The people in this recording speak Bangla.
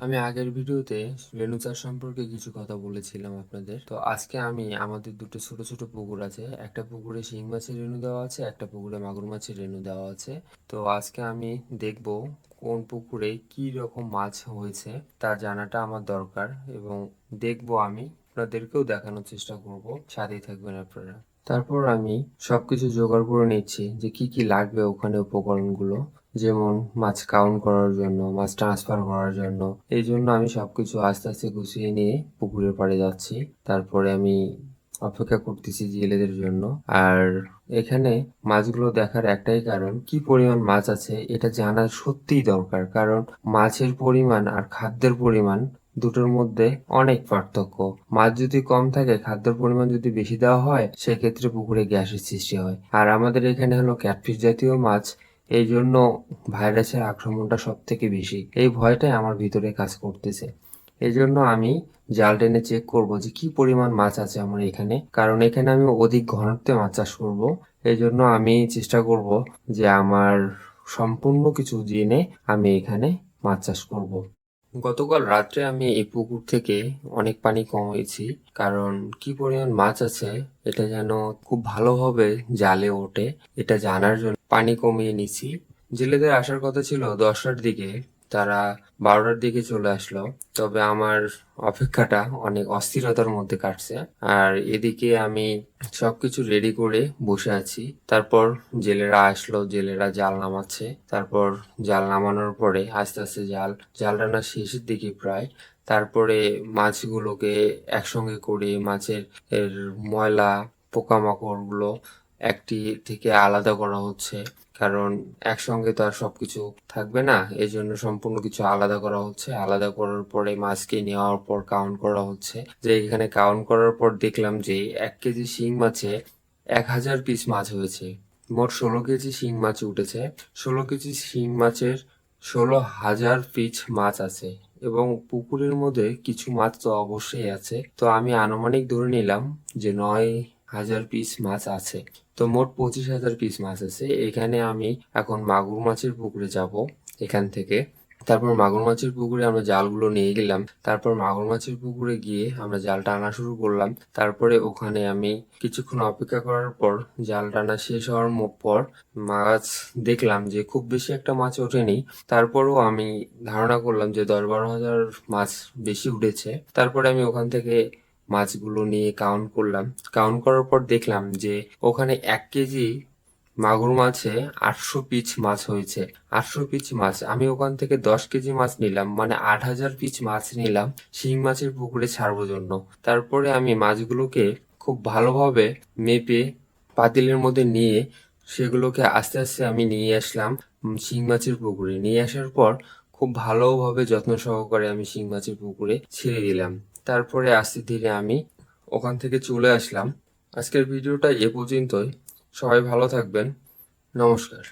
আমি আগের ভিডিওতে রেণু চাষ সম্পর্কে কিছু কথা বলেছিলাম আপনাদের। তো আজকে আমি আমাদের দুটো ছোট ছোট পুকুর আছে, একটা পুকুরে শিং মাছের রেণু দেওয়া আছে, একটা পুকুরে মাগুর মাছের রেণু দেওয়া আছে। তো আজকে আমি দেখব কোন পুকুরে কি রকম মাছ হয়েছে তা জানাটা আমার দরকার, এবং দেখব আমি আপনাদেরকেও দেখানোর চেষ্টা করব, সাথেই থাকবেন আপনারা। তারপর আমি সবকিছু জোগাড় করে নিচ্ছি যে কি কি লাগবে ওখানে উপকরণগুলো, যেমন মাছ কাউন্ট করার জন্য, মাছ ট্রান্সফার করার জন্য। এই জন্য আমি সবকিছু আস্তে আস্তে গুছিয়ে নিয়ে পুকুরের পাড়ে যাচ্ছি। তারপরে আমি অপেক্ষা করতেছি জেলেদের জন্য। আর এখানে মাছগুলো দেখার একটাই কারণ, কি পরিমাণ মাছ আছে এটা জানা সত্যিই দরকার, কারণ মাছের পরিমাণ আর খাদ্যের পরিমাণ দুটোর মধ্যে অনেক পার্থক্য। মাছ যদি কম থাকে, খাদ্যের পরিমাণ যদি বেশি দেওয়া হয়, সেক্ষেত্রে পুকুরে গ্যাসের সৃষ্টি হয়। আর আমাদের এখানে হলো ক্যাটফিশ জাতীয় মাছ, এই জন্য ভাইরাসের আক্রমণটা সব থেকে বেশি। এই ভয়টাই আমার ভিতরে কাজ করতেছে। এই জন্য আমি জাল টেনে চেক করব যে কি পরিমাণ মাছ আছে আমার এখানে, কারণ এখানে আমি অধিক ঘনত্বে মাছ চাষ করব। এই জন্য আমি চেষ্টা করব যে আমার সম্পূর্ণ কিছু জেনে আমি এখানে মাছ চাষ করব। গতকাল রাত্রে আমি এই পুকুর থেকে অনেক পানি কমিয়েছি, কারণ কি পরিমাণ মাছ আছে এটা যেন খুব ভালোভাবে জালে ওঠে, এটা জানার জন্য পানি কমিয়ে নিছি। জেলেদের আসার কথা ছিল 10টার দিকে, তারা 12টার দিকে চলে আসলো। তবে আমার অপেক্ষাটা অনেক অস্থিরতার মধ্যে কাটছে। আর এদিকে আমি সবকিছু রেডি করে বসে আছি। তারপর জেলেরা আসলো, জেলেরা জাল নামাচ্ছে। তারপর জাল নামানোর পরে আস্তে আস্তে জাল টানা শেষের দিকে প্রায়। তারপরে মাছগুলোকে একসঙ্গে করে মাছের ময়লা পোকামাকড়গুলো একটি থেকে আলাদা করা হচ্ছে, কারণ একসঙ্গে তো আর সবকিছু থাকবে না। এই জন্য সম্পূর্ণ কিছু আলাদা করা হচ্ছে। আলাদা করার পরে মাছকে নেওয়ার পর কাউন্ট করা হচ্ছে। যে এখানে কাউন্ট করার পর দেখলাম যে 1 কেজি শিং মাছে 1000 পিস মাছ হয়েছে। মোট 16 কেজি শিং মাছ উঠেছে। 16 কেজি শিং মাছের 16,000 পিস মাছ আছে, এবং পুকুরের মধ্যে কিছু মাছ তো অবশ্যই আছে। তো আমি আনুমানিক ধরে নিলাম যে 9,000 পিস মাছ আছে। তো মোট 25,000 পিস মাছ আছে এখানে। আমি এখন মাগুর মাছের পুকুরে যাব এখান থেকে। তারপর মাগুর মাছের পুকুরে আমরা জালগুলো নিয়ে গেলাম। তারপর মাগুর মাছের পুকুরে গিয়ে আমরা জাল টানা শুরু করলাম। তারপরে ওখানে আমি কিছুক্ষণ অপেক্ষা করার পর জাল টানা শেষ হওয়ার পর মাছ দেখলাম যে খুব বেশি একটা মাছ ওঠেনি। তারপরও আমি ধারণা করলাম যে 10-12 হাজার মাছ বেশি উঠেছে। তারপরে আমি ওখান থেকে মাছগুলো নিয়ে কাউন্ট করলাম। কাউন্ট করার পর দেখলাম যে ওখানে 1 কেজি মাগুর মাছে 800 পিস মাছ হয়েছে। 800 পিস মাছ আমি ওখান থেকে 10 কেজি মাছ নিলাম, মানে 8,000 পিস মাছ নিলাম শিং মাছের পুকুরে ছাড়বো জন্য। তারপরে আমি মাছগুলোকে খুব ভালোভাবে মেপে পাতিলের মধ্যে নিয়ে সেগুলোকে আস্তে আস্তে আমি নিয়ে আসলাম শিং মাছের পুকুরে। নিয়ে আসার পর খুব ভালোভাবে যত্ন সহকারে আমি শিং মাছের পুকুরে ছেড়ে দিলাম। তারপরে আস্তে ধীরে আমি ওখান থেকে চলে আসলাম। আজকের ভিডিওটা এ পর্যন্তই। সবাই ভালো থাকবেন। নমস্কার।